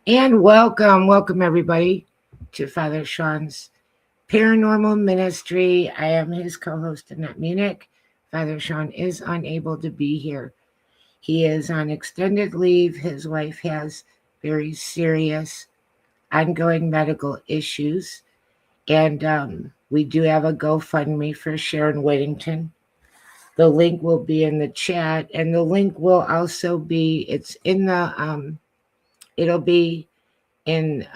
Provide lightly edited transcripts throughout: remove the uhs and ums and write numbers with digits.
And welcome everybody to Father Shawn's Paranormal Ministry. I am his co-host Annette Munich. Father Shawn is unable to be here. He is on extended leave. His wife has very serious ongoing medical issues. And we do have a GoFundMe for Sharon Whittington. The link will be in the chat, and the link will also be, it'll be in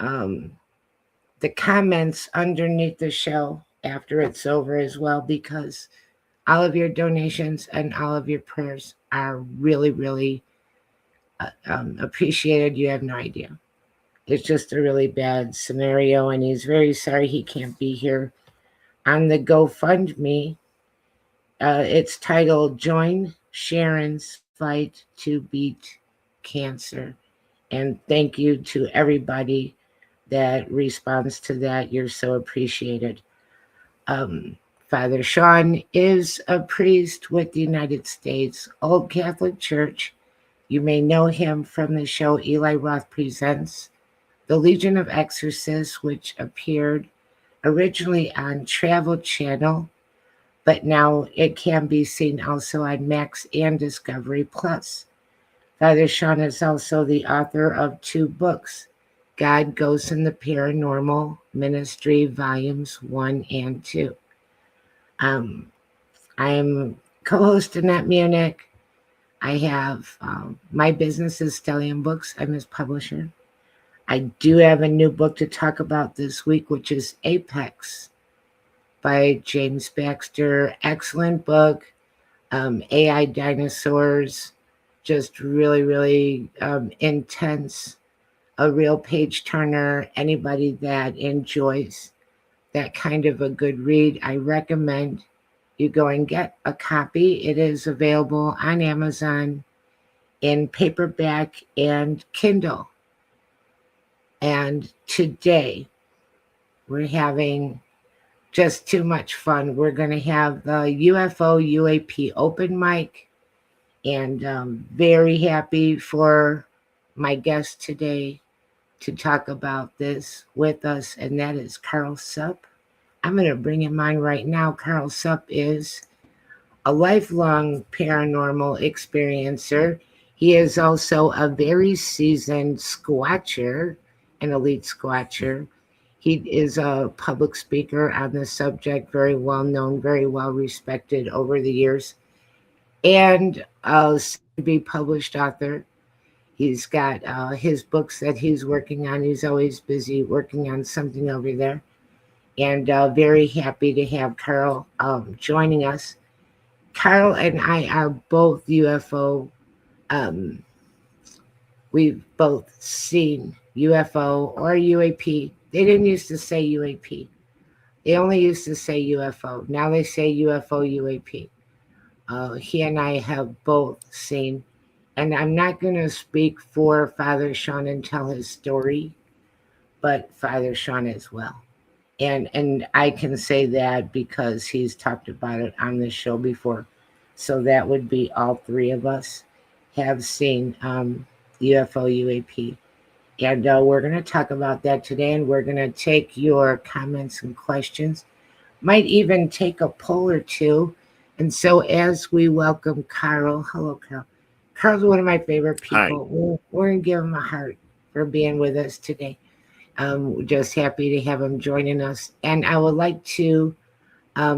the comments underneath the show after it's over as well, because all of your donations and all of your prayers are really, really appreciated. You have no idea. It's just a really bad scenario, and he's very sorry he can't be here. On the GoFundMe, it's titled Join Sharon's Fight to Beat Cancer. And thank you to everybody that responds to that. You're so appreciated. Um, Father Shawn is a priest with the United States Old Catholic Church. You may know him from the show Eli Roth Presents, The Legion of Exorcists, which appeared originally on Travel Channel, but now it can be seen also on Max and Discovery Plus. Father Shawn is also the author of 2 books, God, Ghosts, and the Paranormal Ministry, Volumes 1 and 2. I'm co-host Annette Munich. I have my business is Stellium Books. I'm his publisher. I do have a new book to talk about this week, which is Apex by James Baxter. Excellent book. AI dinosaurs, just really, really intense. A real page turner. Anybody that enjoys that kind of a good read, I recommend you go and get a copy. It is available on Amazon in paperback and Kindle. And today we're having just too much fun. We're going to have the UFO UAP Open mic, and very happy for my guest today to talk about this with us, and that is Karl Sup. I'm going to bring him on right now. Karl Sup is a lifelong paranormal experiencer. He is also a very seasoned squatcher, an elite squatcher. He is a public speaker on the subject, very well known, very well respected over the years, and a soon to be published author. He's got his books that he's working on. He's always busy working on something over there. And very happy to have Karl joining us. Karl and I are both UFO. Um, we've both seen UFO or UAP. They didn't used to say UAP. They only used to say UFO. Now they say UFO UAP. He and I have both seen, and I'm not going to speak for Father Shawn and tell his story, but Father Shawn as well. And I can say that because he's talked about it on the show before. So that would be all 3 of us have seen UFO UAP. And we're going to talk about that today, and we're going to take your comments and questions. Might even take a poll or 2. And so as we welcome Karl, hello, Karl. Karl's one of my favorite people. We're going to give him a heart for being with us today. We're just happy to have him joining us. And I would like to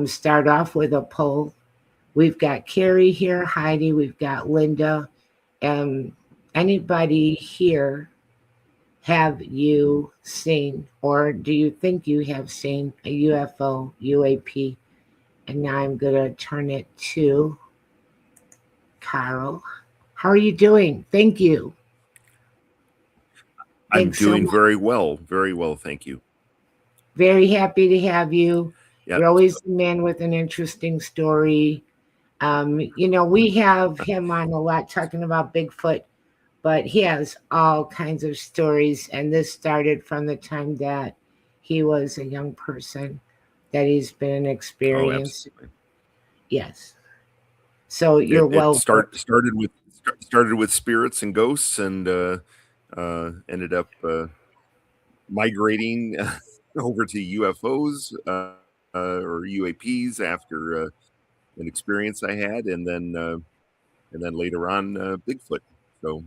start off with a poll. We've got Carrie here, Heidi, we've got Linda. Anybody here, have you seen, or do you think you have seen a UFO, UAP? And now I'm going to turn it to Karl. How are you doing? Thank you. I'm doing very well. Very well, thank you. Very happy to have you. Yep. You're always a man with an interesting story. We have him on a lot talking about Bigfoot, but he has all kinds of stories. And this started from the time that he was a young person, that he's been experienced. Oh, absolutely. Yes. So you're Started with spirits and ghosts, and ended up migrating over to UFOs or UAPs after an experience I had, and then later on Bigfoot. So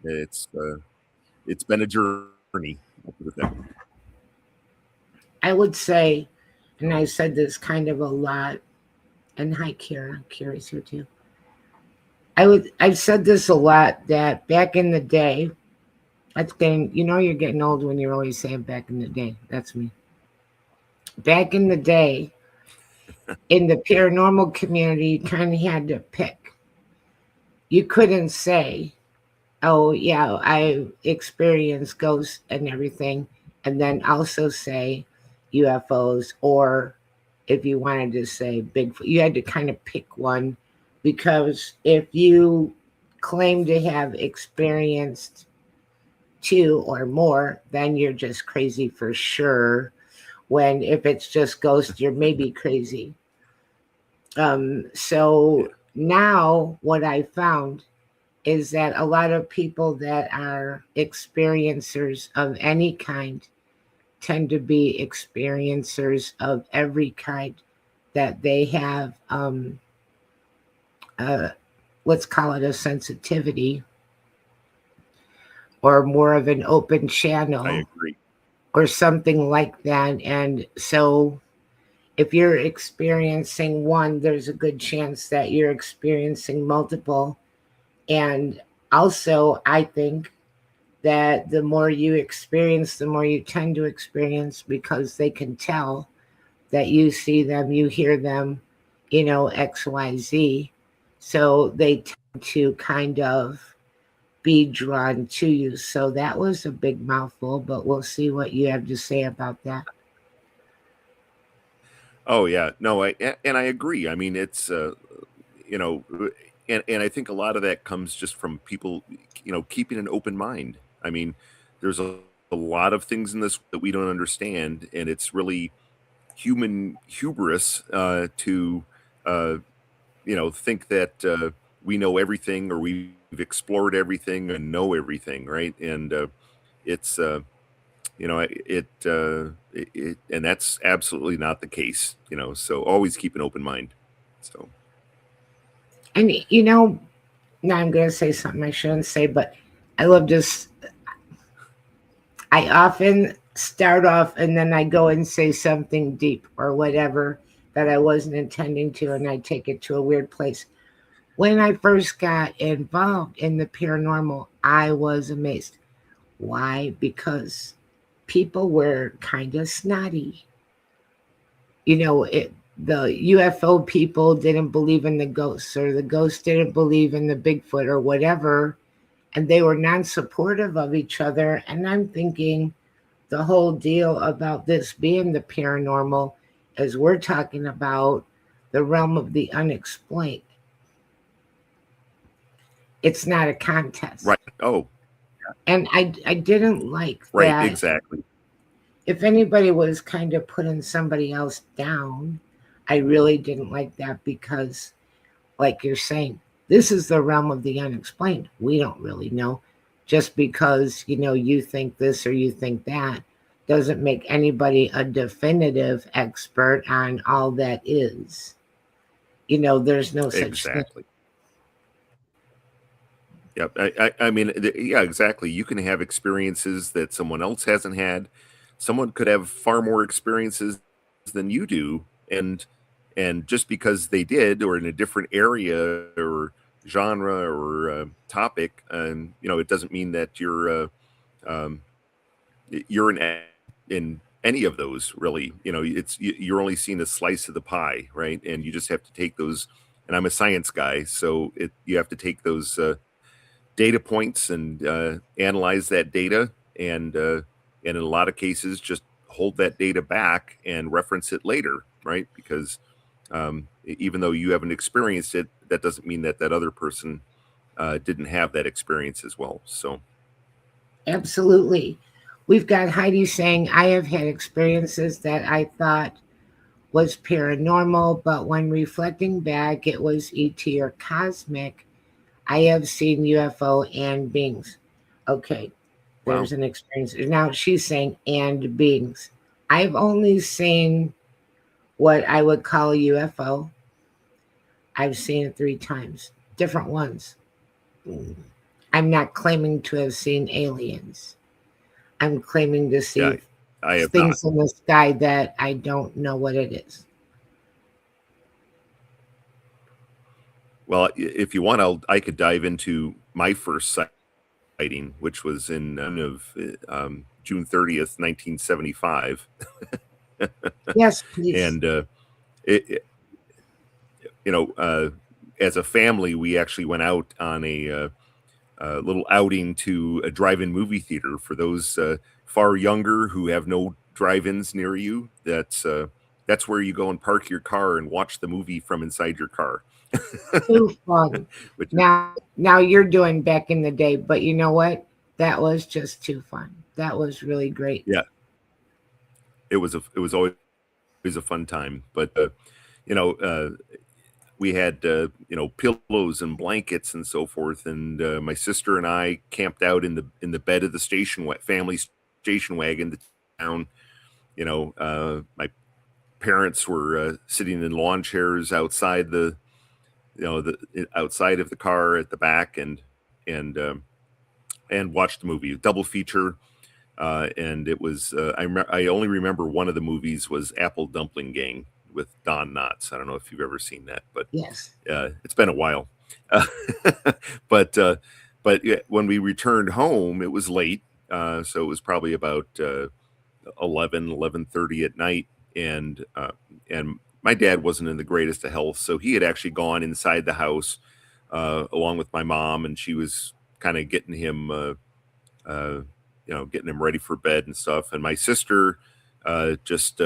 it's it's been a journey. I'll put it that way. I would say, and I said this kind of a lot, and hi Kira, Kira's here too. I've said this a lot that back in the day, that's getting, you're getting old when you're always saying back in the day. That's me. Back in the day, in the paranormal community, you kind of had to pick. You couldn't say, oh, yeah, I experienced ghosts and everything, and then also say UFOs, or if you wanted to say Bigfoot, you had to kind of pick one, because if you claim to have experienced two or more, then you're just crazy for sure. When if it's just ghosts, you're maybe crazy. So Yeah. now what I found is that a lot of people that are experiencers of any kind tend to be experiencers of every kind, that they have uh, let's call it a sensitivity, or more of an open I channel, agree. or something like that. And so if you're experiencing one, there's a good chance that you're experiencing multiple. And also, I think that the more you experience, the more you tend to experience, because they can tell that you see them, you hear them, XYZ. So they tend to kind of be drawn to you. So that was a big mouthful, but we'll see what you have to say about that. Oh yeah, no, and I agree. I mean, it's you know, and I think a lot of that comes just from people, keeping an open mind. I mean, there's a lot of things in this that we don't understand, and it's really human hubris to uh, think that we know everything or we've explored everything and know everything, right? And it's and that's absolutely not the case. So always keep an open mind. So And, now I'm going to say something I shouldn't say, but I love this. I often start off and then I go and say something deep or whatever that I wasn't intending to, and I take it to a weird place. When I first got involved in the paranormal, I was amazed. Why? Because people were kind of snotty. The UFO people didn't believe in the ghosts, or the ghosts didn't believe in the Bigfoot or whatever, and they were non-supportive of each other. And I'm thinking, the whole deal about this being the paranormal is we're talking about the realm of the unexplained. It's not a contest. right. Oh, And I didn't like right. that. Exactly. If anybody was kind of putting somebody else down, I really didn't like that, because, like you're saying, this is the realm of the unexplained. We don't really know. Just because, you think this or you think that doesn't make anybody a definitive expert on all that is. There's no such thing. Exactly. Yep. I mean, yeah, exactly. You can have experiences that someone else hasn't had. Someone could have far more experiences than you do, and just because they did, or in a different area or genre or topic, it doesn't mean that um, you're in any of those really. You're only seeing a slice of the pie, right? And you just have to take those. And I'm a science guy, so you have to take those data points and analyze that data, and in a lot of cases just hold that data back and reference it later, right? Because even though you haven't experienced it, that doesn't mean that that other person didn't have that experience as well. So Absolutely. We've got Heidi saying, I have had experiences that I thought was paranormal, but when reflecting back, it was ET or cosmic. I have seen UFO and beings. Okay, Wow. there's an experience. Now she's saying and beings. I've only seen what I would call a UFO. I've seen it 3 times, different ones. Mm. I'm not claiming to have seen aliens. I'm claiming to Yeah, see I have not. things in the sky that I don't know what it is. Well, if you want, I could dive into my first sighting, which was in June 30th, 1975. Yes, please. And it, you know, as a family, we actually went out on a little outing to a drive-in movie theater. For those far younger who have no drive-ins near you, that's where you go and park your car and watch the movie from inside your car. Too fun. Which is, Now you're doing back in the day, but you know what? That was just too fun. That was really great. yeah, it was always a fun time. But you know, we had pillows and blankets and so forth, and my sister and I camped out in the bed of the family station wagon to town. My parents were sitting in lawn chairs outside the outside of the car at the back, and and watched the movie, double feature. And it was I only remember one of the movies was Apple Dumpling Gang with Don Knotts. I don't know if you've ever seen that, but Yes. it's been a while. Uh, but yeah, when we returned home, it was late, so it was probably about 11:30 at night, and my dad wasn't in the greatest of health, so he had actually gone inside the house along with my mom, and she was kind of getting him. Uh, getting him ready for bed and stuff. And my sister just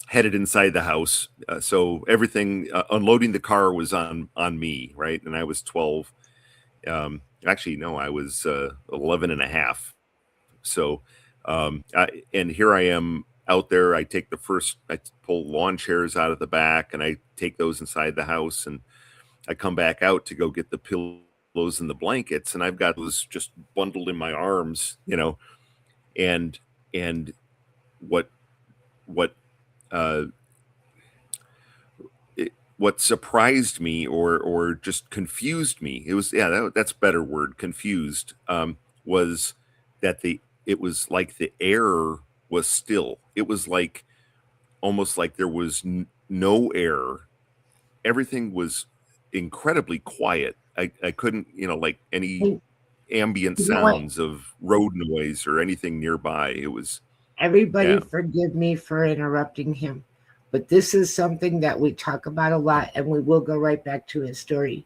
headed inside the house. So everything, unloading the car was on me, right? And I was 12. Actually, no, I was 11 and a half. So, and here I am out there. I pull lawn chairs out of the back and I take those inside the house, and I come back out to go get the pillows and the blankets, and I've got those just bundled in my arms, and and what what uh what surprised me or just confused me, it was, yeah, that's a better word, confused, was that the it was like the air was still. It was like almost like there was no air. Everything was incredibly quiet. I couldn't, like any And ambient you know what? sounds of road noise or anything nearby. It was, Everybody yeah. forgive me for interrupting him, but this is something that we talk about a lot, and we will go right back to his story.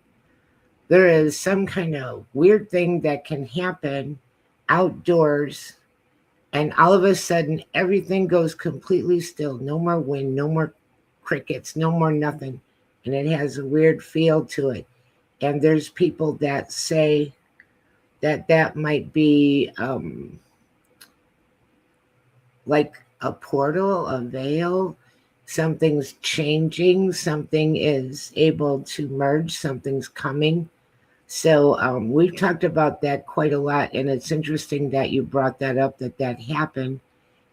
There is some kind of weird thing that can happen outdoors, and all of a sudden everything goes completely still. No more wind, no more crickets, no more nothing. And it has a weird feel to it. And there's people that say that that might be like a portal, a veil. Something's changing, something is able to merge, something's coming. So we've talked about that quite a lot, and it's interesting that you brought that up, that that happened.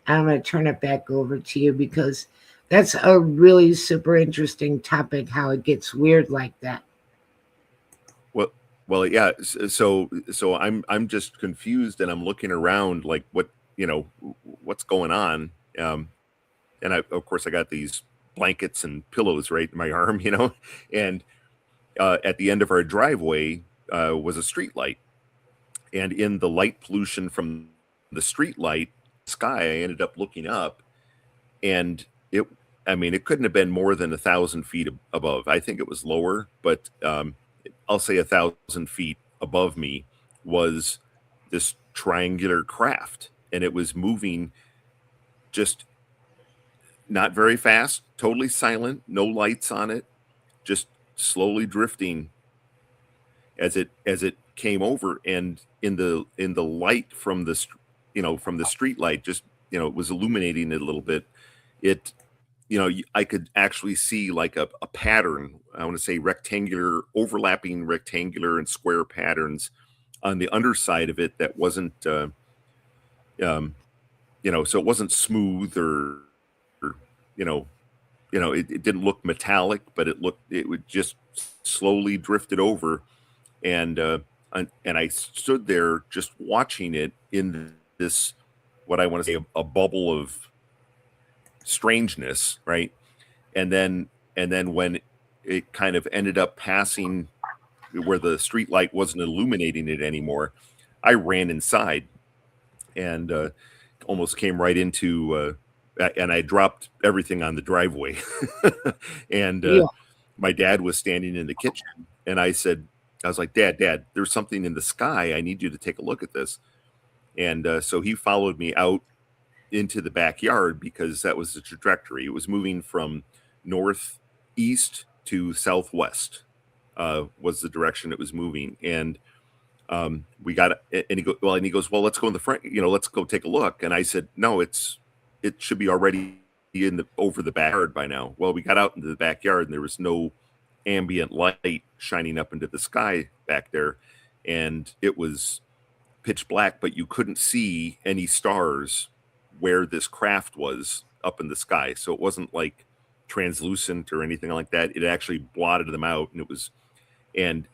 I'm going to turn it back over to you because that's a really super interesting topic, how it gets weird like that. Well, well, yeah. So I'm just confused, and I'm looking around like what's going on. And of course I got these blankets and pillows right in my arm, and at the end of our driveway was a street light, and in the light pollution from the street light sky, I ended up looking up, and I mean, it couldn't have been more than 1,000 feet above. I think it was lower, but I'll say 1,000 feet above me was this triangular craft, and it was moving just not very fast, totally silent, no lights on it, just slowly drifting as it came over, and in the light from from the street light, just it was illuminating it a little bit. It I could actually see like a pattern. I want to say rectangular, overlapping rectangular and square patterns on the underside of it that wasn't, um, so it wasn't smooth or you know, it didn't look metallic, but it would just slowly drifted over, and and I stood there just watching it in this, what I want to say, a bubble of strangeness, right? And then when it kind of ended up passing where the street light wasn't illuminating it anymore, I ran inside and almost came right into and I dropped everything on the driveway. And Yeah. my dad was standing in the kitchen, and I was like, Dad, there's something in the sky. I need you to take a look at this. And so he followed me out into the backyard because that was the trajectory. It was moving from northeast to southwest, was the direction it was moving. And we got, and he goes, well, let's go in the front, let's go take a look. And I said, no, it should be already over the backyard by now. Well, we got out into the backyard and there was no ambient light shining up into the sky back there. And it was pitch black, but you couldn't see any stars where this craft was up in the sky. So it wasn't like translucent or anything like that. It actually blotted them out. And it was, and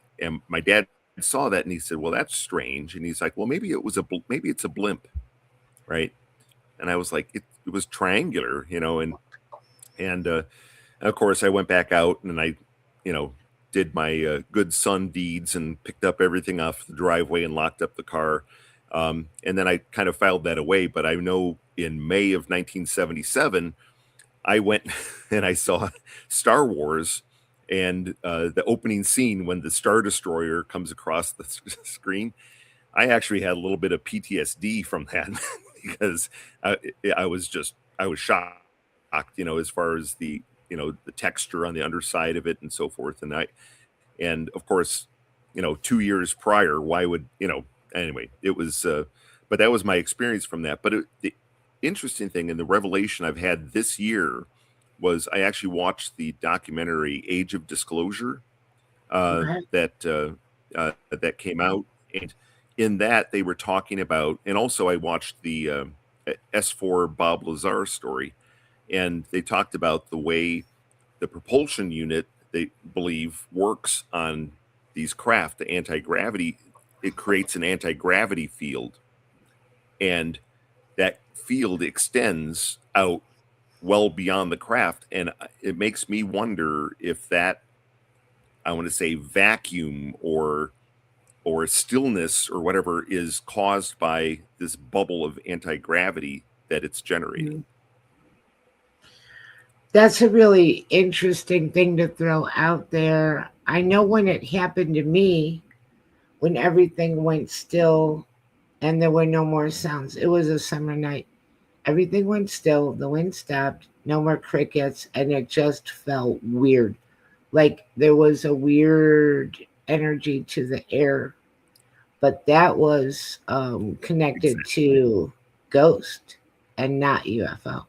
my dad saw that and he said, well, that's strange. And he's like, well, maybe it's a blimp. Right. And I was like, it was triangular, and of course I went back out and I, did my good son deeds and picked up everything off the driveway and locked up the car. And then I kind of filed that away. But I know in May of 1977, I went and I saw Star Wars, and the opening scene when the Star Destroyer comes across the screen. I actually had a little bit of PTSD from that because I was shocked, as far as the texture on the underside of it and so forth. And of course, 2 years prior, why would, anyway, it was, but that was my experience from that. But the interesting thing and the revelation I've had this year was I actually watched the documentary Age of Disclosure Okay. that came out, and in that they were talking about, and also I watched the S4 Bob Lazar story, and they talked about the way the propulsion unit they believe works on these craft, the anti-gravity. It creates an anti-gravity field, and that field extends out well beyond the craft, and it makes me wonder if that, I want to say, vacuum or stillness or whatever is caused by this bubble of anti-gravity that it's generating. That's a really interesting thing to throw out there. I know when it happened to me, when everything went still and there were no more sounds. It was a summer night. Everything went still, the wind stopped, no more crickets, and it just felt weird. Like there was a weird energy to the air, but that was connected to ghost and not UFO.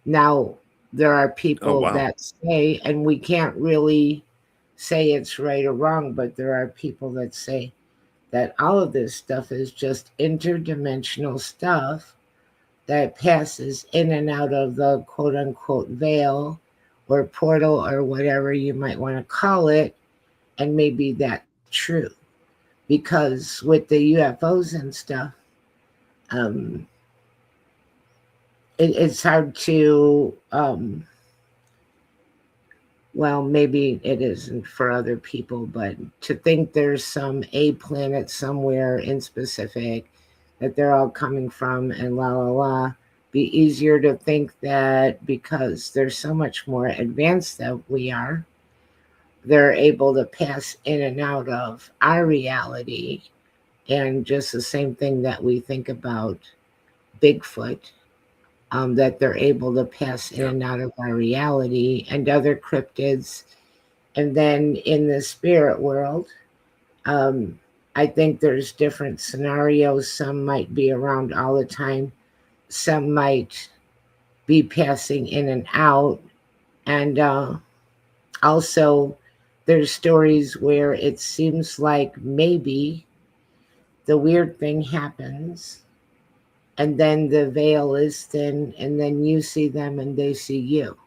Now, there are Oh, people wow. that say, and we can't really say it's right or wrong, but there are people that say that all of this stuff is just interdimensional stuff that passes in and out of the quote unquote veil or portal or whatever you might want to call it. And maybe that's true because with the UFOs and stuff, um, it's hard to, well, maybe it isn't for other people, but to think there's a planet somewhere in specific that they're all coming from and la la la, be easier to think that because they're so much more advanced than we are, they're able to pass in and out of our reality. And just the same thing that we think about Bigfoot, that they're able to pass in Yeah. and out of our reality and other cryptids. And then in the spirit world, um, I think there's different scenarios. Some might be around all the time, some might be passing in and out. And also, there's stories where it seems like maybe the weird thing happens, and then the veil is thin, and then you see them and they see you.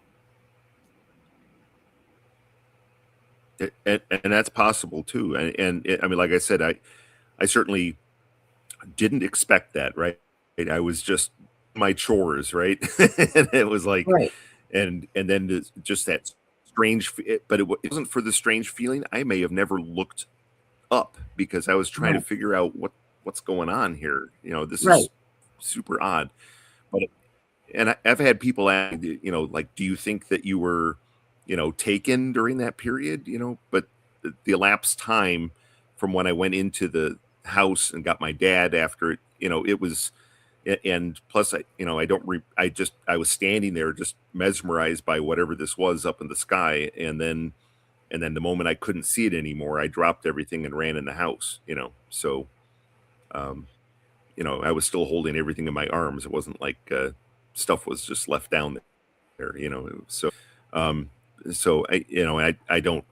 And that's possible too. I mean, like I said, I certainly didn't expect that. Right. I was just my chores, right? And it was like, Right, and then just that strange, but it wasn't for the strange feeling. I may have never looked up because I was trying to right, figure out what's going on here. This right. is super odd. But I've had people ask, like, do you think that you were, taken during that period? But the elapsed time from when I went into the house and got my dad after it, it was, and plus I don't, I was standing there just mesmerized by whatever this was up in the sky. And then the moment I couldn't see it anymore, I dropped everything and ran in the house, so, um, I was still holding everything in my arms. It wasn't like, stuff was just left down there, um, so I don't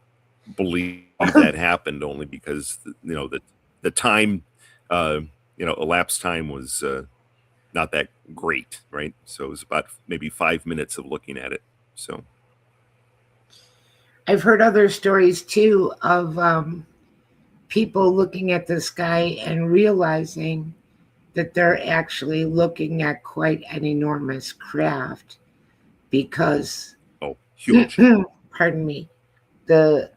believe that happened only because, the time, uh, elapsed time was, not that great, right? So it was about maybe 5 minutes of looking at it. So, I've heard other stories too of people looking at the sky and realizing that they're actually looking at quite an enormous craft because, oh, huge. pardon me, the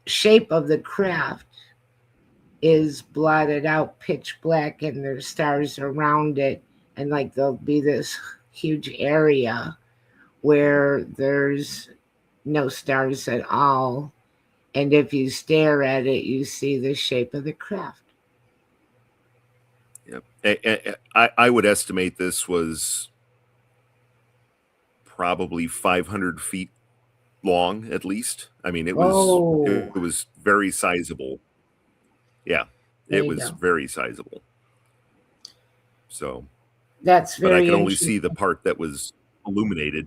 shape of the craft is blotted out pitch black and there's stars around it, and like there'll be this huge area where there's no stars at all, and if you stare at it you see the shape of the craft. Yep. I would estimate this was probably 500 feet long at least. I mean, it was Whoa, it was very sizable. Yeah, there it you was go. very sizable. So, That's but I very could only interesting. see the part that was illuminated.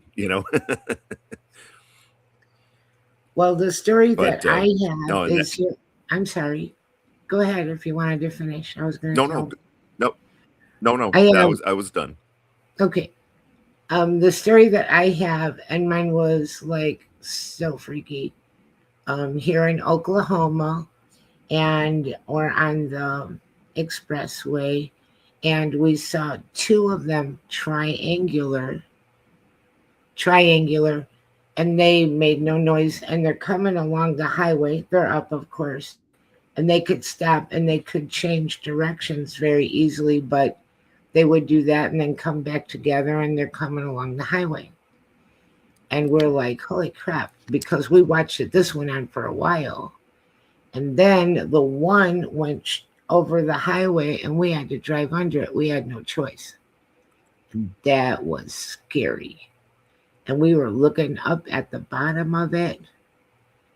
Well, the story that But I have no, and that, is here. I'm sorry. Go ahead if you wanted to finish. I was going to no, no, tell. no, no, no. I I have. was done. Okay. The story that I have, and mine was like so freaky. Here in Oklahoma, and or on the expressway, and we saw two of them triangular, and they made no noise, and they're coming along the highway. They're up, of course, and they could stop and they could change directions very easily, but they would do that and then come back together, and they're coming along the highway. And we're like, holy crap, because we watched it. This went on for a while. And then the one went over the highway and we had to drive under it. We had no choice. That was scary. And we were looking up at the bottom of it,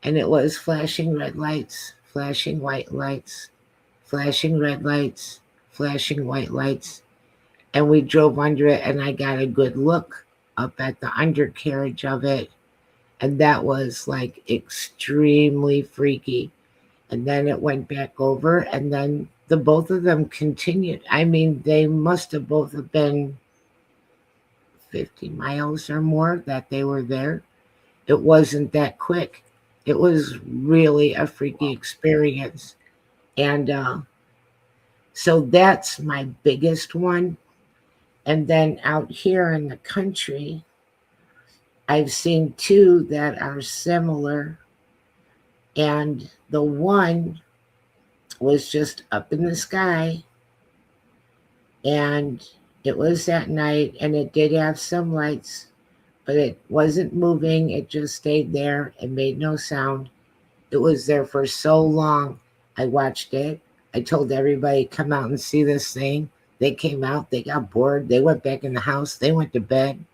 and it was flashing red lights, flashing white lights, flashing red lights, flashing white lights. And we drove under it, and I got a good look up at the undercarriage of it. And that was like extremely freaky. And then it went back over, and then the both of them continued. I mean, they must have both have been 50 miles or more that they were there. It wasn't that quick. It was really a freaky experience. And so that's my biggest one. And then out here in the country, I've seen two that are similar. And the one was just up in the sky, and it was at night, and it did have some lights, but it wasn't moving. It just stayed there and made no sound. It was there for so long. I watched it. I told everybody, come out and see this thing. They came out, they got bored, they went back in the house, they went to bed.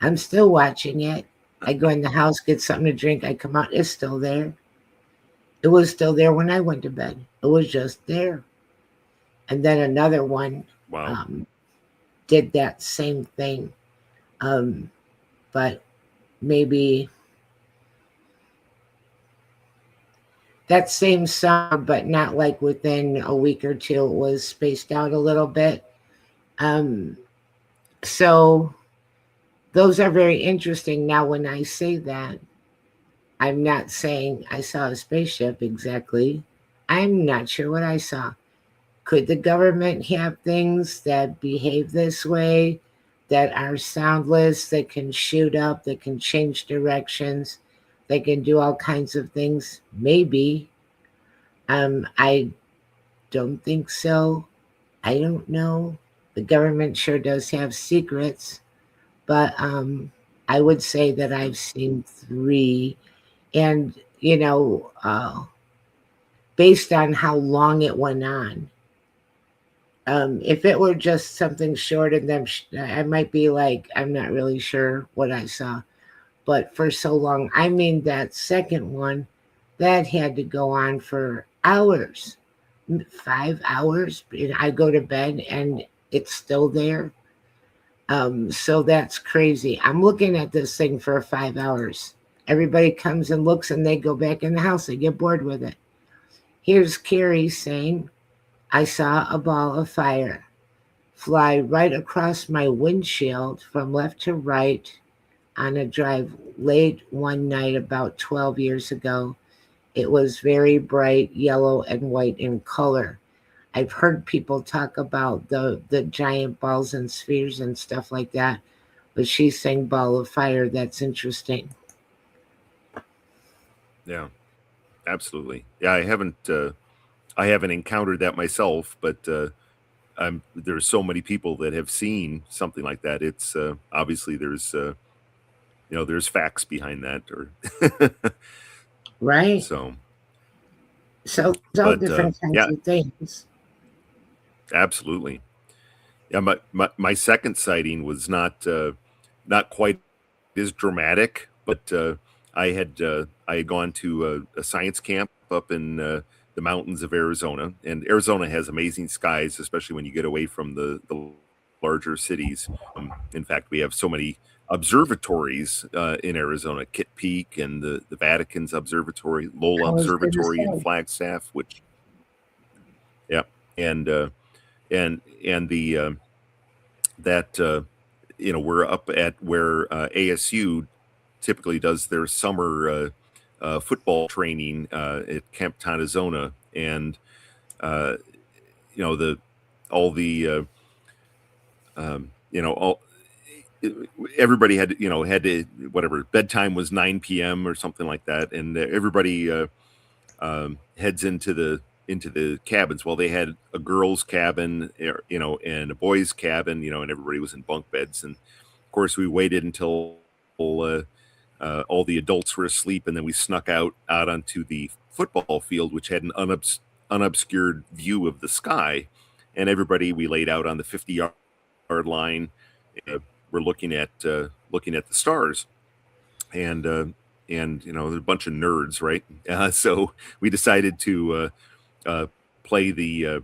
I'm still watching it. I go in the house, get something to drink, I come out, it's still there. It was still there when I went to bed. It was just there. And then another one Wow. um, did that same thing. Um, but maybe that same summer, but not like within a week or two. It was spaced out a little bit. Um, so those are very interesting. Now, when I say that, I'm not saying I saw a spaceship exactly. I'm not sure what I saw. Could the government have things that behave this way, that are soundless, that can shoot up, that can change directions, that can do all kinds of things? Maybe. I don't think so. I don't know. The government sure does have secrets, but I would say that I've seen three, and based on how long it went on. If it were just something short and them, I might be like, I'm not really sure what I saw. But for so long, I mean, that second one, that had to go on for hours, 5 hours. And I go to bed and it's still there. So that's crazy. I'm looking at this thing for 5 hours. Everybody comes and looks and they go back in the house. They get bored with it. Here's Carrie saying, I saw a ball of fire fly right across my windshield from left to right on a drive late one night about 12 years ago. It was very bright yellow and white in color. I've heard people talk about the giant balls and spheres and stuff like that, but she's saying ball of fire. That's interesting. Yeah, absolutely. Yeah, I haven't encountered that myself, but there's so many people that have seen something like that. It's obviously there's facts behind that, or Right? so. So there's all But different kinds yeah, of things. absolutely. Yeah, my second sighting was not quite as dramatic, but I had gone to a science camp up in the mountains of Arizona, and Arizona has amazing skies, especially when you get away from the larger cities. In fact, we have so many observatories in Arizona: Kitt Peak and the Vatican's observatory, I Lola was going to Observatory in say, Flagstaff, which yeah, and and the that we're up at where ASU typically does their summer football training at Camp Tonazona, and uh, the all the all everybody had to, whatever, bedtime was 9 p.m. or something like that, and everybody heads into the cabins. Well, they had a girls' cabin, and a boys' cabin, and everybody was in bunk beds. And of course, we waited until all the adults were asleep, and then we snuck out onto the football field, which had an unobscured view of the sky. And everybody, we laid out on the 50-yard line. We're looking at the stars, and there's a bunch of nerds, right? So we decided to uh, play the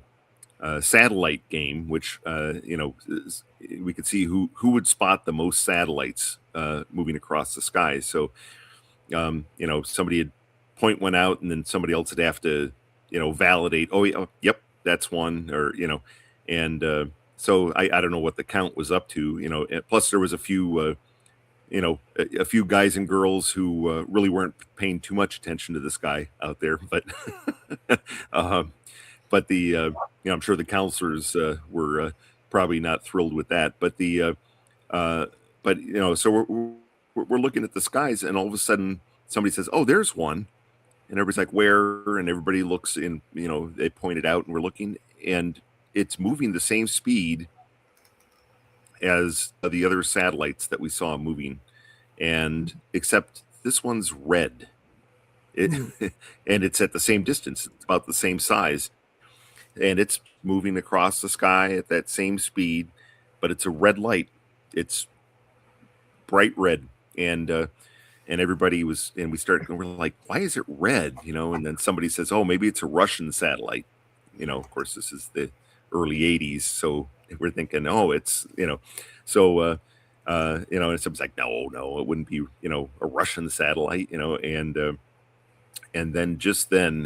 satellite game, which we could see who would spot the most satellites moving across the sky. So somebody would point one out, and then somebody else would have to validate. Oh, yeah, yep, that's one, or and so I don't know what the count was up to. Plus there was a few. A few guys and girls who really weren't paying too much attention to this guy out there, but um, but I'm sure the counselors were probably not thrilled with that. But uh, so we're looking at the skies, and all of a sudden somebody says, "Oh, there's one," and everybody's like, "Where?" And everybody looks in, they point it out, and we're looking, and it's moving the same speed as the other satellites that we saw moving, and except this one's red. It, hmm, and it's at the same distance, it's about the same size, and it's moving across the sky at that same speed, but it's a red light. It's bright red, and everybody was, and we're like, why is it red? And then somebody says, oh, maybe it's a Russian satellite. Of course, this is the early '80s, so we're thinking, oh, it's so and somebody's like, no, it wouldn't be a Russian satellite, and And then,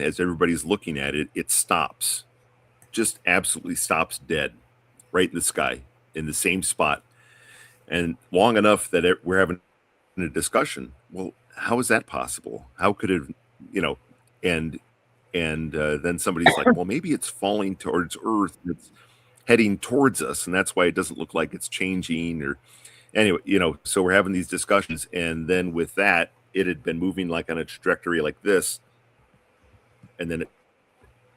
as everybody's looking at it, it stops, just absolutely stops dead, right in the sky, in the same spot, and long enough that we're having a discussion. Well, how is that possible? How could it, you know? And then somebody's like, well, maybe it's falling towards Earth. It's heading towards us, and that's why it doesn't look like it's changing. Or anyway, so we're having these discussions, and then with that, it had been moving like on a trajectory like this, and then it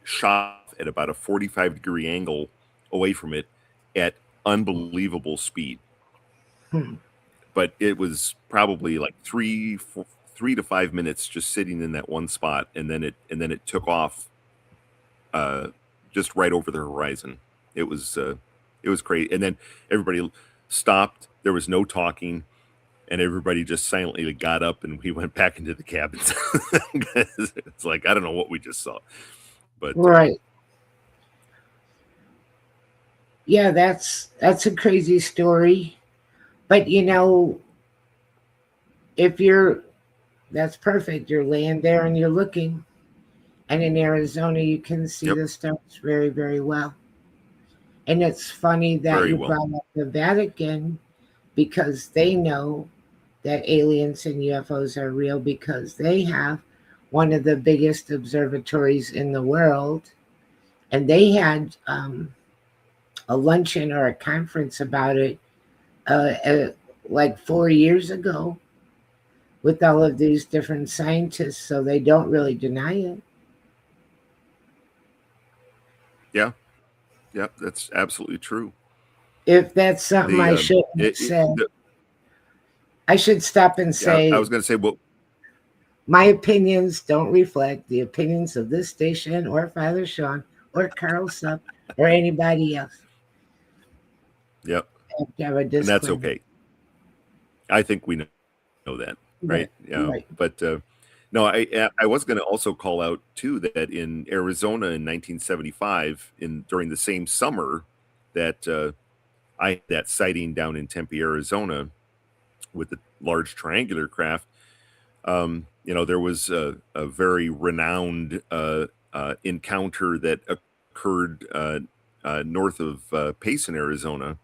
shot at about a 45-degree angle away from it at unbelievable speed. Hmm. But it was probably like 3 to 5 minutes just sitting in that one spot, and then it took off, just right over the horizon. It was great, and then everybody stopped. There was no talking, and everybody just silently got up, and we went back into the cabins. It's like, I don't know what we just saw, but Right. Yeah, that's a crazy story. But if you're that's perfect. You're laying there and you're looking. And in Arizona you can see yep, the stars very, very well. And it's funny that very you well. brought up the Vatican because they know that aliens and UFOs are real because they have one of the biggest observatories in the world. And they had a luncheon or a conference about it like 4 years ago with all of these different scientists. So they don't really deny it. Yeah, yeah, that's absolutely true. If that's something The I shouldn't say, I should stop and Yeah, I was say going to say, well, my opinions don't reflect the opinions of this station or Father Shawn or Karl Sup or anybody else. yep, I have to have a and that's disclaimer. okay. I think we know that, right? Right, Yeah, right. but no, I was going to also call out too that in Arizona in 1975, in during the same summer that I had that sighting down in Tempe, Arizona, with the large triangular craft. There was a very renowned encounter that occurred north of Payson, Arizona,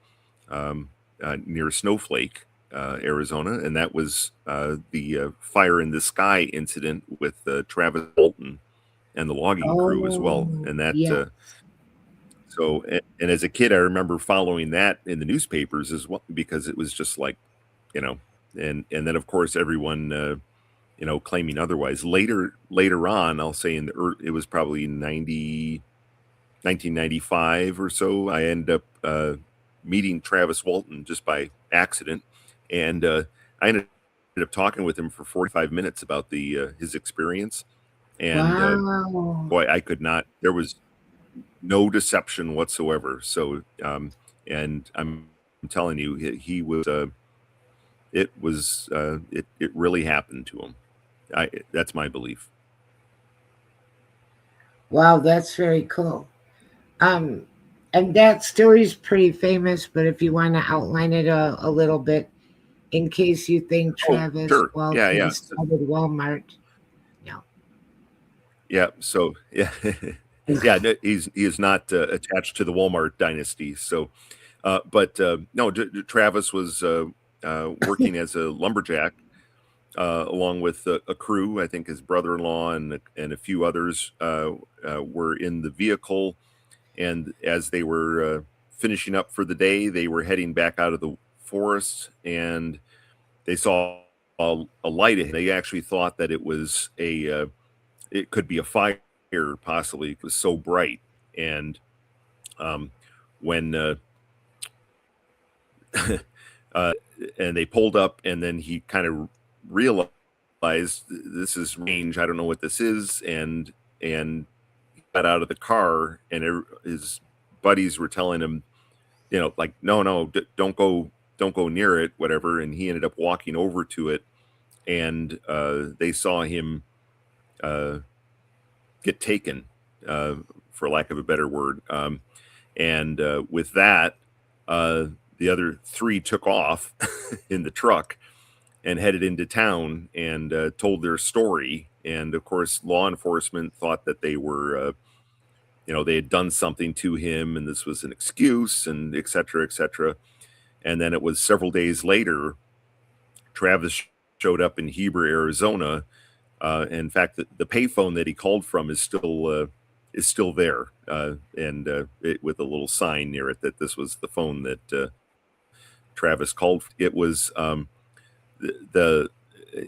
near Snowflake, Arizona, and that was the fire in the sky incident with Travis Bolton and the logging crew as well. Oh, And that yeah. and as a kid, I remember following that in the newspapers as well because it was just like, you know, and then of course everyone claiming otherwise. Later on, I'll say it was probably 1995 or so. I ended up meeting Travis Walton just by accident, and I ended up talking with him for 45 minutes about the his experience. And Wow. boy, I could not. There was no deception whatsoever. So, and I'm telling you, he was. It really happened to him. That's my belief. Wow, that's very cool. Um, and that story's pretty famous, but if you want to outline it a little bit, in case you think Oh, Travis sure. Yeah, Walton yeah. started Walmart, no. Yeah, so yeah, yeah, no, he is not attached to the Walmart dynasty. So, but no, Travis was working as a lumberjack along with a crew. I think his brother-in-law and a few others were in the vehicle, and as they were finishing up for the day, they were heading back out of the forest, and they saw a light ahead. They actually thought that it could be a fire, possibly. It was so bright, and when uh, and they pulled up, and then he kind of realized this is range. I don't know what this is, and he got out of the car, and his buddies were telling him, like, no, no, don't go near it, whatever. And he ended up walking over to it, and they saw him uh, get taken, uh, for lack of a better word. And with that, uh, the other three took off in the truck and headed into town and told their story. and of course, law enforcement thought that they were, they had done something to him, and this was an excuse, and et cetera, et cetera. And then it was several days later, Travis showed up in Heber, Arizona. In fact, the payphone that he called from is still there, and with a little sign near it that this was the phone that Travis called. It was the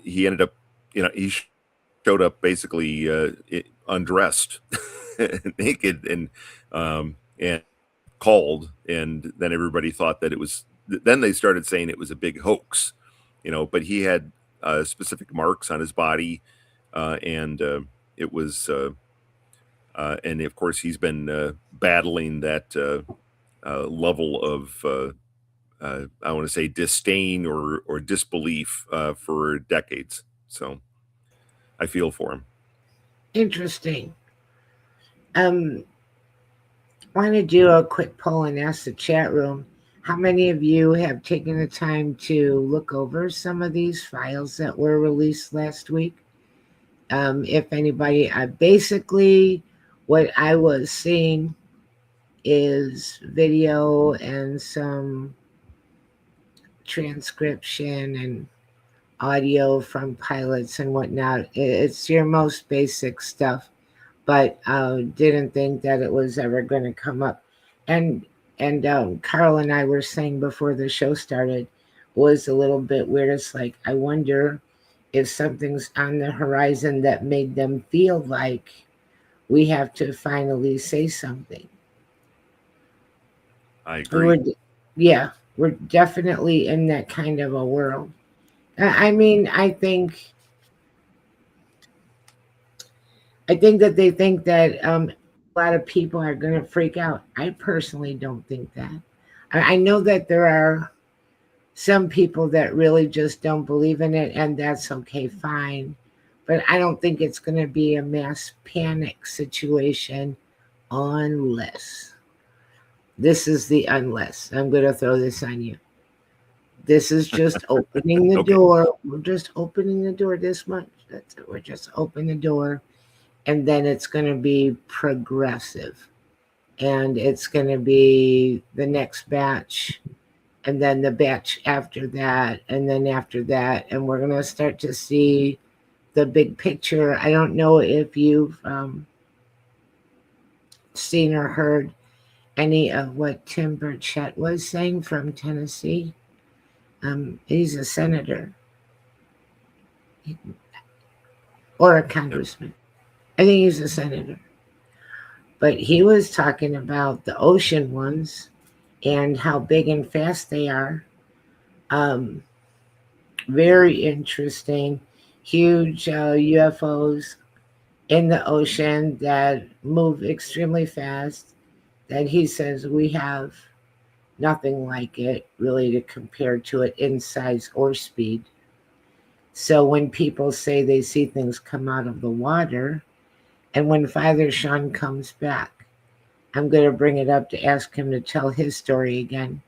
he ended up, he showed up basically undressed, naked, and called, and then everybody thought that it was. Then they started saying it was a big hoax, but he had specific marks on his body, and it was, and of course he's been battling that level of I want to say disdain or disbelief for decades. So I feel for him. Interesting. I want to do a quick poll and ask the chat room. How many of you have taken the time to look over some of these files that were released last week? If anybody, basically what I was seeing is video and some transcription and audio from pilots and whatnot. It's your most basic stuff, but didn't think that it was ever going to come up. And Carl and I were saying before the show started, was a little bit weird. It's like, I wonder if something's on the horizon that made them feel like we have to finally say something. I agree. We're definitely in that kind of a world. I mean, I think that they think that a lot of people are going to freak out. I personally don't think that. I know that there are some people that really just don't believe in it, and that's okay, fine. But I don't think it's going to be a mass panic situation unless. This is the unless. I'm going to throw this on you. This is just opening the Okay. door. We're just opening the door this much. That's it. We're just opening the door. And then it's going to be progressive. And it's going to be the next batch. And then the batch after that. And then after that. And we're going to start to see the big picture. I don't know if you've seen or heard any of what Tim Burchett was saying from Tennessee. He's a senator or a congressman. I think he's a senator. But he was talking about the ocean ones and how big and fast they are. Very interesting. Huge UFOs in the ocean that move extremely fast. That he says we have nothing like it really to compare to it in size or speed. So when people say they see things come out of the water, and when Father Shawn comes back, I'm going to bring it up to ask him to tell his story again.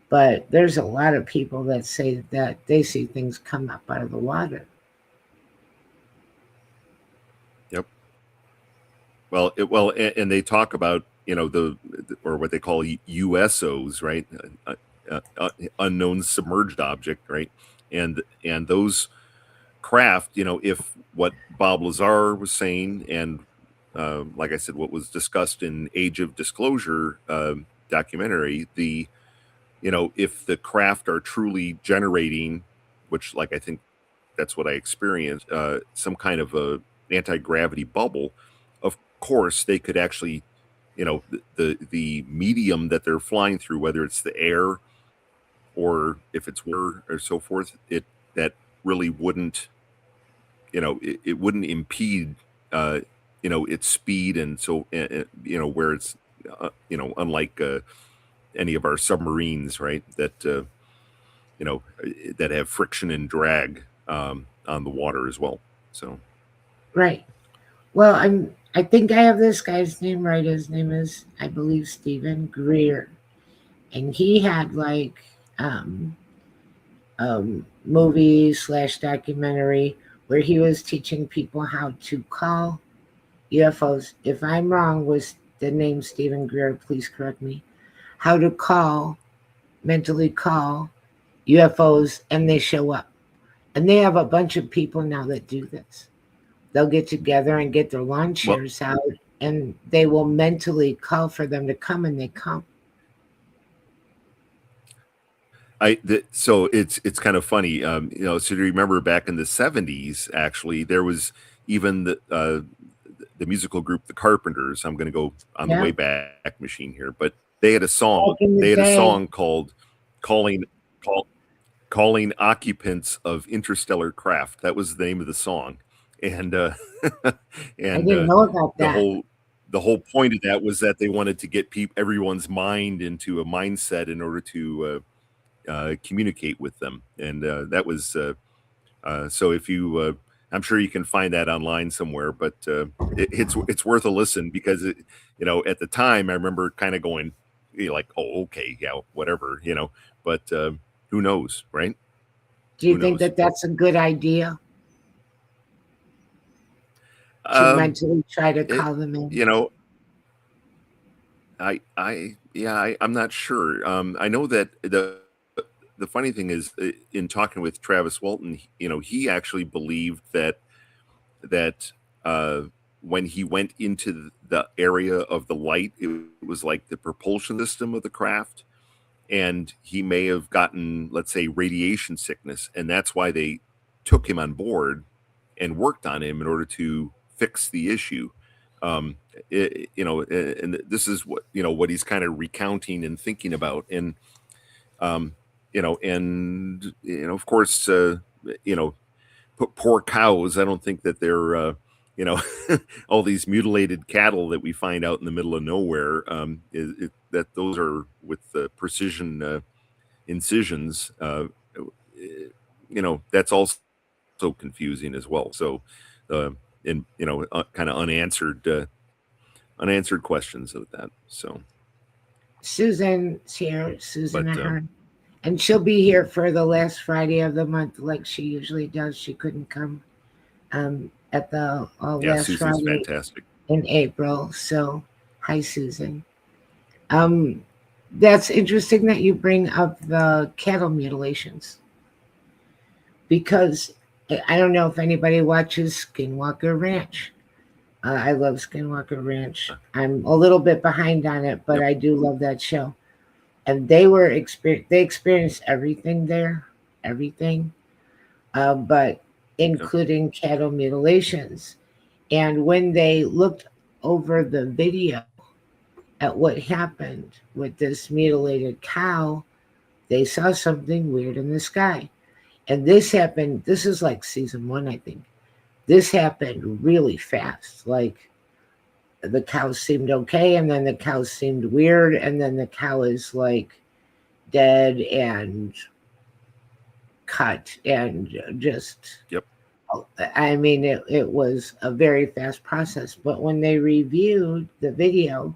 But there's a lot of people that say that they see things come up out of the water. Yep. Well, and they talk about or what they call USOs, right? Unknown submerged object, right? And those craft, if what Bob Lazar was saying, and like I said, what was discussed in Age of Disclosure documentary, if the craft are truly generating, which, like, I think that's what I experienced, some kind of a anti-gravity bubble, of course they could actually, the medium that they're flying through, whether it's the air or if it's water or so forth, that really wouldn't, it wouldn't impede, its speed, and so, where it's, unlike any of our submarines, right? That that have friction and drag on the water as well. So Right. Well, I think I have this guy's name right. His name is, I believe, Stephen Greer. And he had like movie slash documentary where he was teaching people how to call UFOs. If I'm wrong, was the name Stephen Greer? Please correct me. How to mentally call UFOs, and they show up. And they have a bunch of people now that do this. They'll get together and get their lawn Well, chairs out, and they will mentally call for them to come, and they come. So it's kind of funny, So do you remember back in the '70s? Actually, there was even the musical group the Carpenters. I'm going to go on the Yeah, way back machine here, but they had a song. back in the They had a day. song called "Calling Call, Calling Occupants of Interstellar Craft." That was the name of the song, and I and didn't know about the that. whole point of that was that they wanted to get everyone's mind into a mindset in order to communicate with them, and that was so. If you, I'm sure you can find that online somewhere, but it's worth a listen because at the time I remember kind of going, like, oh, okay, yeah, whatever, but who knows, right? Do you Who think knows? that that's a good idea to Um, mentally try to it, call them in? you know, I'm not sure. I know that the funny thing is, in talking with Travis Walton, he actually believed that uh, when he went into the area of the light, it was like the propulsion system of the craft, and he may have gotten, let's say, radiation sickness, and that's why they took him on board and worked on him in order to fix the issue. Um, and this is what he's kind of recounting and thinking about, and um, of course, you know, poor cows. I don't think that they're, you know, all these mutilated cattle that we find out in the middle of nowhere. That those are with precision incisions. That's also confusing as well. So, uh, and kind of unanswered questions of that. So, Susan's here, Susan but Ahern, and she'll be here for the last Friday of the month, like she usually does. She couldn't come at the yeah, last Susan's Friday fantastic. in April. So, hi, Susan. Um, that's interesting that you bring up the cattle mutilations because I don't know if anybody watches Skinwalker Ranch. I love Skinwalker Ranch. I'm a little bit behind on it, but Yep. I do love that show. And they experienced everything there, everything, but Yep. including cattle mutilations. And when they looked over the video at what happened with this mutilated cow, they saw something weird in the sky. And this happened, this is like season one, I think. This happened really fast. Like the cow seemed okay, and then the cow seemed weird, and then the cow is like dead and cut and just, Yep. I mean, it was a very fast process. But when they reviewed the video,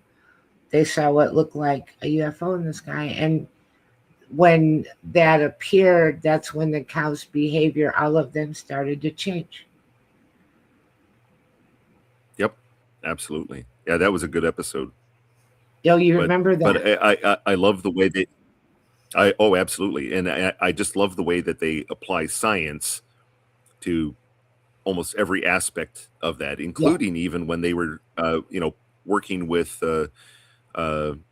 they saw what looked like a UFO in the sky. And when that appeared, that's when the cow's behavior, all of them started to change. Yep. Absolutely. Yeah, that was a good episode. Oh, you But remember but that? I love the way they I oh absolutely, and I just love the way that they apply science to almost every aspect of that, Yeah. including even when they were working with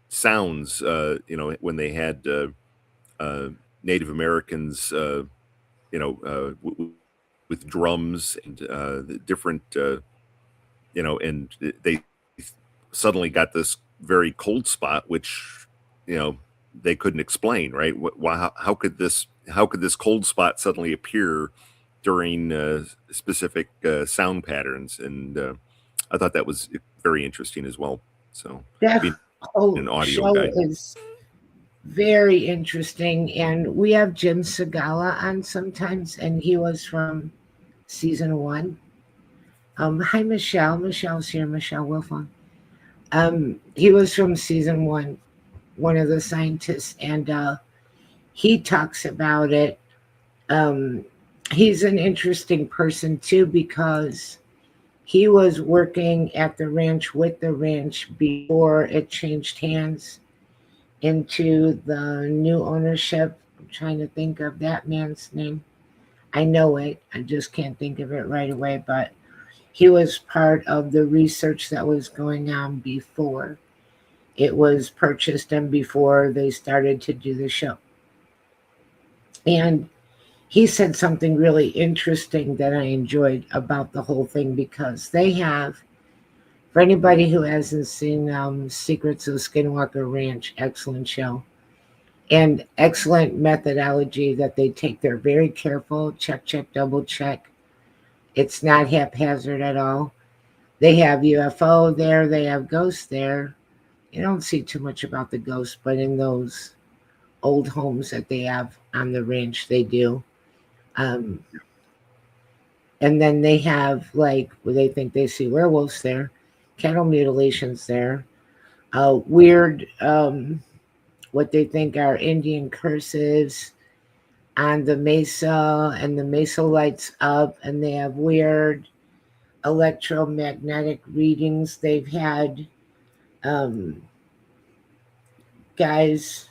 sounds, when they had uh, Native Americans, with drums and the different, and they suddenly got this very cold spot, which you know they couldn't explain, right? How could this cold spot suddenly appear during specific sound patterns? And I thought that was very interesting as well. So That being whole an audio show guy, is very interesting. And we have Jim Segala on sometimes, and he was from season one. Hi, Michelle. Michelle's here. Michelle Wilfong. He was from season one of the scientists, and he talks about it. Um, He's an interesting person too because he was working at the ranch with the ranch before it changed hands into the new ownership. I'm trying to think of that man's name. I know it, I just can't think of it right away, but he was part of the research that was going on before it was purchased and before they started to do the show. And he said something really interesting that I enjoyed about the whole thing because they have, for anybody who hasn't seen Secrets of Skinwalker Ranch, excellent show and excellent methodology that they take. They're very careful, check, check, double check. It's not haphazard at all. They have UFO there, they have ghosts there. You don't see too much about the ghosts, but in those old homes that they have on the ranch, they do. Um, and then they have like where they think they see werewolves there, cattle mutilations there, weird what they think are Indian cursives on the mesa, and the mesa lights up, and they have weird electromagnetic readings. They've had um, guys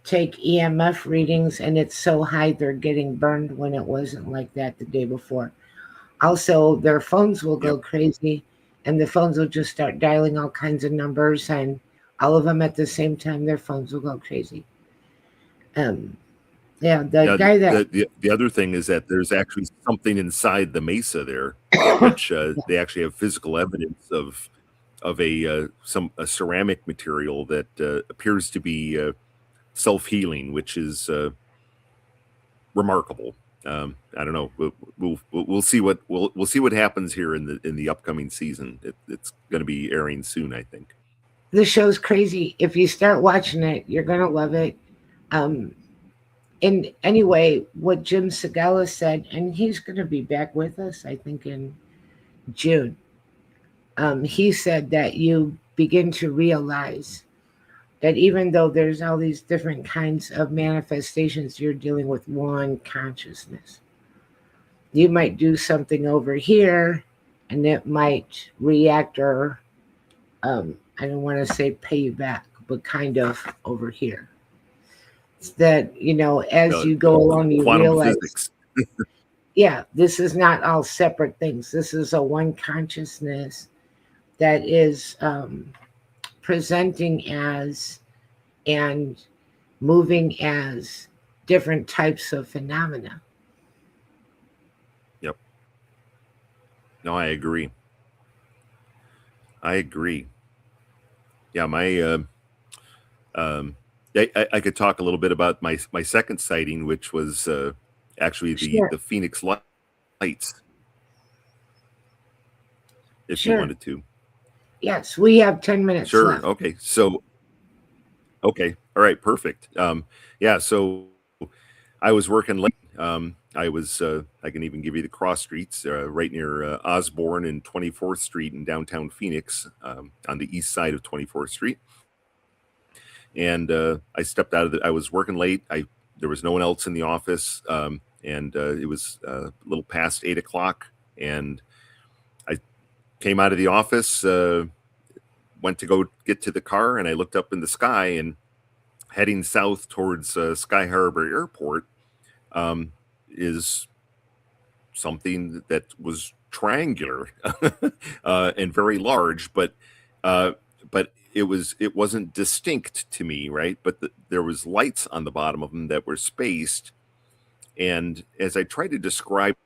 take EMF readings, and it's so high they're getting burned when it wasn't like that the day before. Also, their phones will Yep. go crazy, and the phones will just start dialing all kinds of numbers, and all of them at the same time, their phones will go crazy. Um, yeah, the Yeah. guy that The other thing is that there's actually something inside the mesa there, which they actually have physical evidence of a ceramic material that appears to be self healing, which is remarkable. I don't know. We'll see we'll see what happens here in the upcoming season. It's going to be airing soon, I think. the show's crazy. If you start watching it, you're gonna love it. Um, and anyway, what Jim Segala said, and he's gonna be back with us, I think, in June. He said that you begin to realize that even though there's all these different kinds of manifestations, you're dealing with one consciousness. You might do something over here, and it might react or I don't want to say pay you back, but kind of over here. It's that, as you go along, you Quantum realize, physics. yeah, this is not all separate things. This is a one consciousness that is presenting as and moving as different types of phenomena. Yep. No, I agree. I agree. Yeah, my um, I could talk a little bit about my second sighting, which was actually Sure, the Phoenix Lights, if you sure. wanted to. Yes, we have 10 minutes Sure. left. Okay. So okay. All right. Perfect. Yeah. So I was working late. I was I can even give you the cross streets right near Osborne and 24th Street in downtown Phoenix, on the east side of 24th Street. And I stepped out of the. I was working late. There was no one else in the office, and it was a little past 8 o'clock, and I came out of the office, went to go get to the car, and I looked up in the sky, and heading south towards Sky Harbor Airport is something that was triangular and very large, uh, but it wasn't distinct to me, right? But there was lights on the bottom of them that were spaced, and as I tried to describe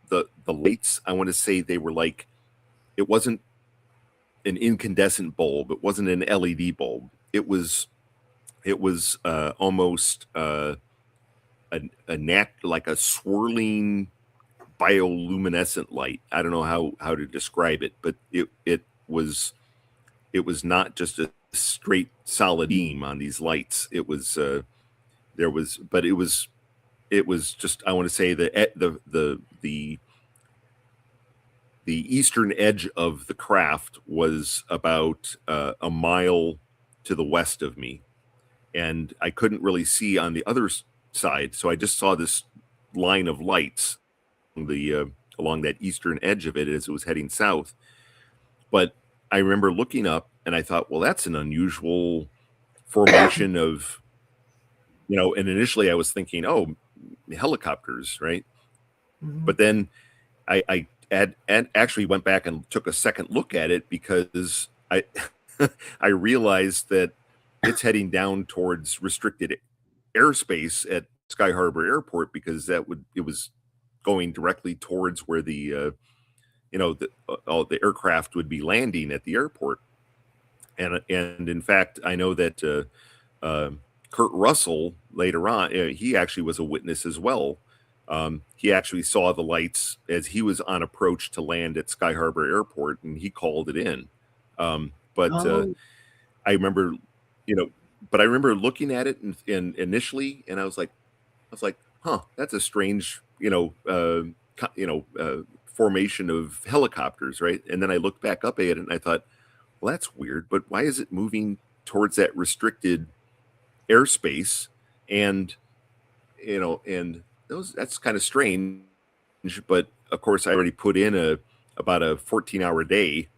the lights, I want to say they were like, it wasn't an incandescent bulb, it wasn't an LED bulb, it was almost a like a swirling bioluminescent light. I don't know how to describe it, but it was not just a straight solid beam on these lights. It was there was but it was just, I want to say, the eastern edge of the craft was about a mile to the west of me, and I couldn't really see on the other side, so I just saw this line of lights along that eastern edge of it as it was heading south. But I remember looking up and I thought, well, that's an unusual formation of, and initially I was thinking, oh, helicopters, right? Mhm. But then I actually went back and took a second look at it because I I realized that it's heading down towards restricted airspace at Sky Harbor Airport because it was going directly towards where all the aircraft would be landing at the airport. And in fact, I know that Kurt Russell later on, he actually was a witness as well. He actually saw the lights as he was on approach to land at Sky Harbor Airport, and he called it in. But Oh, I remember, you know, but I remember looking at it and initially, and I was like, huh, that's a strange, formation of helicopters, right? And then I looked back up at it and I thought, well, that's weird, but why is it moving towards that restricted airspace? And that's kind of strange. But of course, I already put in about a 14-hour day,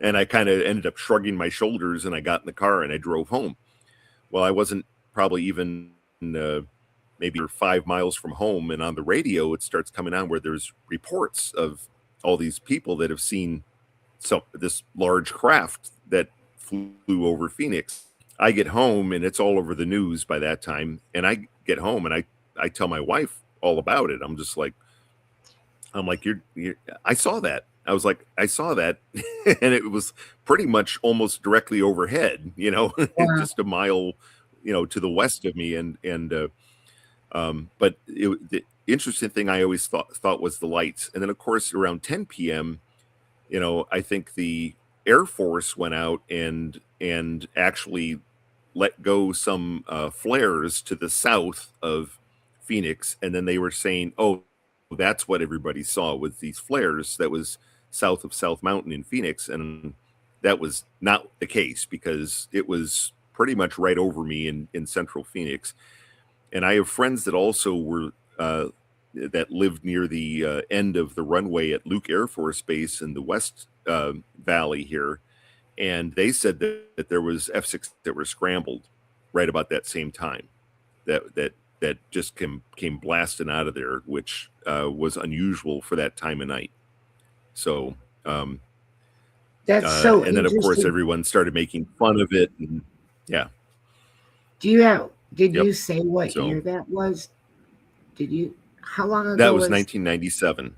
and I kind of ended up shrugging my shoulders, and I got in the car and I drove home. Well, I wasn't probably even maybe 5 miles from home, and on the radio it starts coming on where there's reports of all these people that have seen this large craft that flew over Phoenix. I get home and it's all over the news by that time, and I get home and I tell my wife all about it. I'm like, you're I saw that. I was like, I saw that, and it was pretty much almost directly overhead, wow. just a mile, to the west of me, but the interesting thing I always thought was the lights, and then of course around 10 p.m., I think the Air Force went out and actually let go some flares to the south of Phoenix, and then they were saying, "Oh, that's what everybody saw with these flares. That was south of South Mountain in Phoenix," and that was not the case because it was pretty much right over me in central Phoenix. And I have friends that also were that lived near the end of the runway at Luke Air Force Base in the West Valley here, and they said that there was F-6 that were scrambled right about that same time. That just came blasting out of there, which was unusual for that time of night. So, That's so and then of course interesting. everyone started making fun of it, and yeah, Did yep. you say what So year that was? How long that ago was was 1997.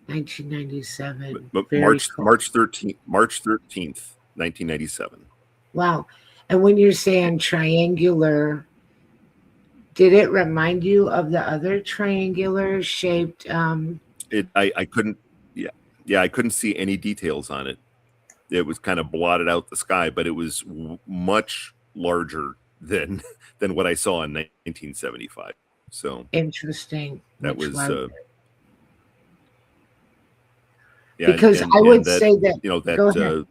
1997? Very March cool. March 13th, 1997. Wow. And when you're saying triangular, did it remind you of the other triangular shaped? I couldn't, yeah, I couldn't see any details on it. It was kind of blotted out the sky, but it was much larger than than what I saw in 1975. So Interesting, that much was larger. yeah, Because I and would that, say that. Go that ahead.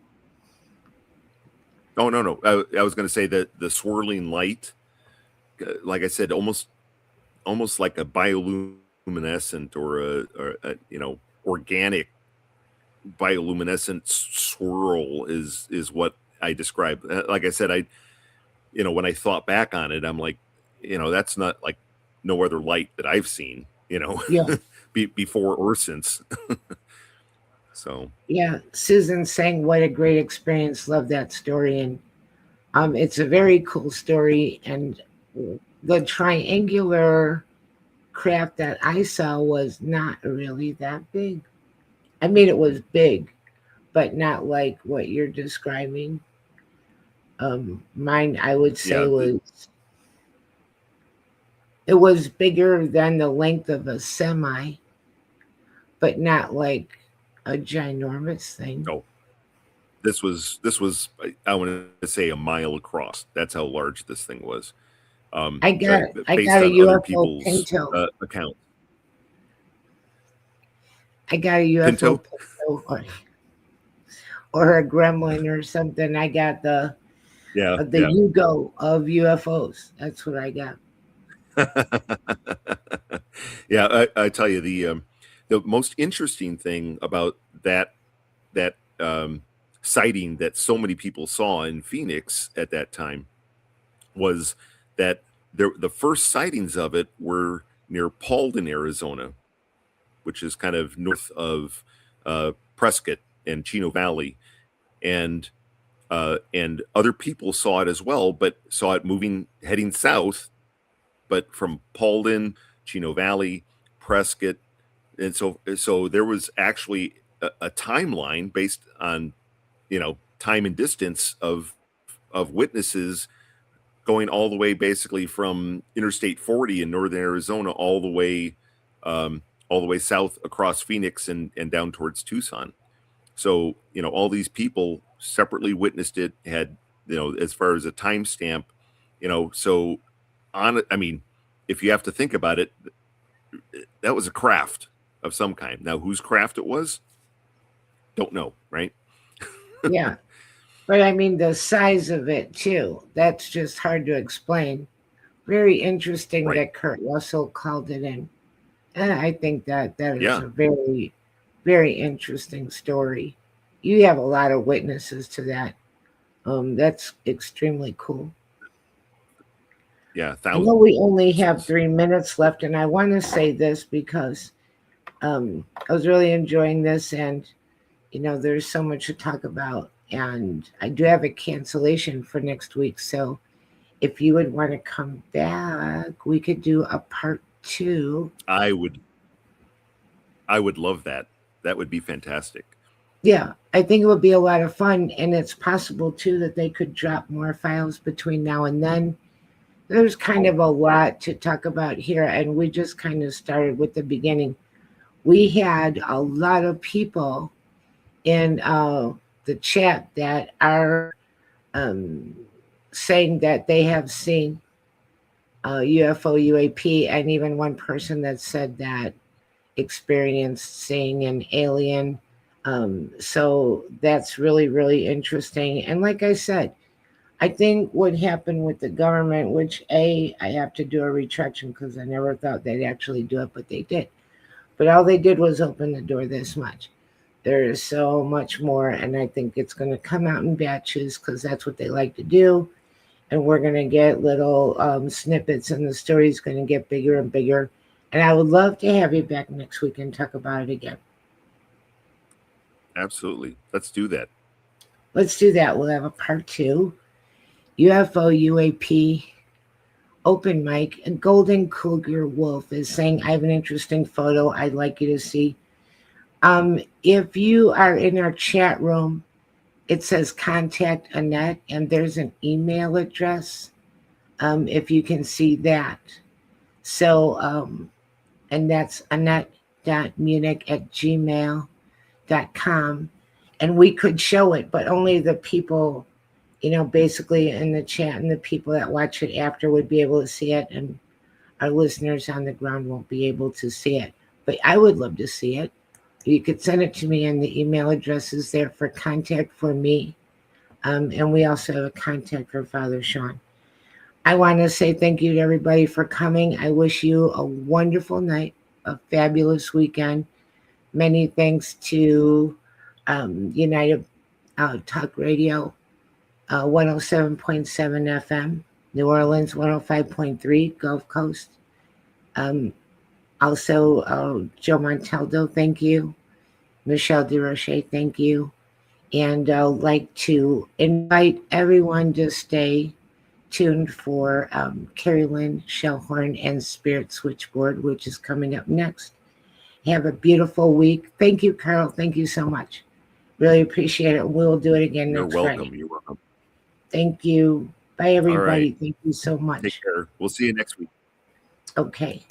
oh, no, I was going to say that the swirling light, like I said, almost like a bioluminescent or a organic bioluminescent swirl is what I described. Like I said, when I thought back on it, I'm like, that's not like no other light that I've seen, Yeah, before or since. So yeah. Susan saying, "What a great experience! Love that story." And it's a very cool story. And the triangular craft that I saw was not really that big. I mean, it was big, but not like what you're describing. Mine, I would say, yeah, it was bigger than the length of a semi, but not like a ginormous thing. oh, this was I want to say a mile across. That's how large this thing was. I Based got a on other UFO people's Pinto. accounts. I got a UFO Pinto? Pinto, or a gremlin or something. I got Yeah, the yeah. Yugo of UFOs. That's what I got. Yeah, I tell you the most interesting thing about that sighting that so many people saw in Phoenix at that time was that the first sightings of it were near Paulden, Arizona, which is kind of north of Prescott and Chino Valley, and other people saw it as well, but saw it heading south, but from Paulden, Chino Valley, Prescott, and so there was actually a timeline based on time and distance of witnesses going all the way basically from Interstate 40 in northern Arizona all the way south across Phoenix and down towards Tucson. So all these people separately witnessed it, had as far as a timestamp, so on it. I mean, if you have to think about it, that was a craft of some kind. Now, whose craft it was, don't know, right? Yeah. But I mean, the size of it, too, that's just hard to explain. Very interesting Right. that Kurt Russell called it in. And I think that is Yeah. a very, very interesting story. You have a lot of witnesses to that. That's extremely cool. Yeah. I know we Thousands. only have 3 minutes left, and I want to say this because I was really enjoying this, and there's so much to talk about, and I do have a cancellation for next week. So if you would want to come back, we could do a part 2. I would love that. That would be fantastic. Yeah, I think it would be a lot of fun, and it's possible too that they could drop more files between now and then. There's kind of a lot to talk about here, and we just kind of started with the beginning. We had a lot of people in the chat that are um, saying that they have seen UFO, UAP, and even one person that said that experienced seeing an alien. So that's really, really interesting. And like I said, I think what happened with the government, which I have to do a retraction because I never thought they'd actually do it, but they did. But all they did was open the door this much. There is so much more, and I think it's going to come out in batches because that's what they like to do. And we're going to get little snippets, and the story's going to get bigger and bigger. And I would love to have you back next week and talk about it again. Absolutely. Let's do that. Let's do that. We'll have a part 2. UFO UAP Open mic. And Golden Cougar Wolf is saying, I have an interesting photo I'd like you to see. If you are in our chat room, it says contact Annette, and there's an email address. If you can see that. So, and that's annette.munich@gmail.com. And we could show it, but only the people, basically in the chat and the people that watch it after would be able to see it. And our listeners on the ground won't be able to see it. But I would love to see it. You could send it to me, and the email address is there for contact for me. And we also have a contact for Father Shawn. I want to say thank you to everybody for coming. I wish you a wonderful night, a fabulous weekend. Many thanks to United Talk Radio, 107.7 FM, New Orleans 105.3, Gulf Coast. Also, Joe Montaldo, thank you. Michelle DeRoche, thank you. And I'd like to invite everyone to stay tuned for Carrie Lynn, Shellhorn, and Spirit Switchboard, which is coming up next. Have a beautiful week. Thank you, Carl. Thank you so much. Really appreciate it. We'll do it again You're next welcome. Friday. You're welcome. Thank you. Bye, everybody. All right. Thank you so much. Take care. We'll see you next week. Okay.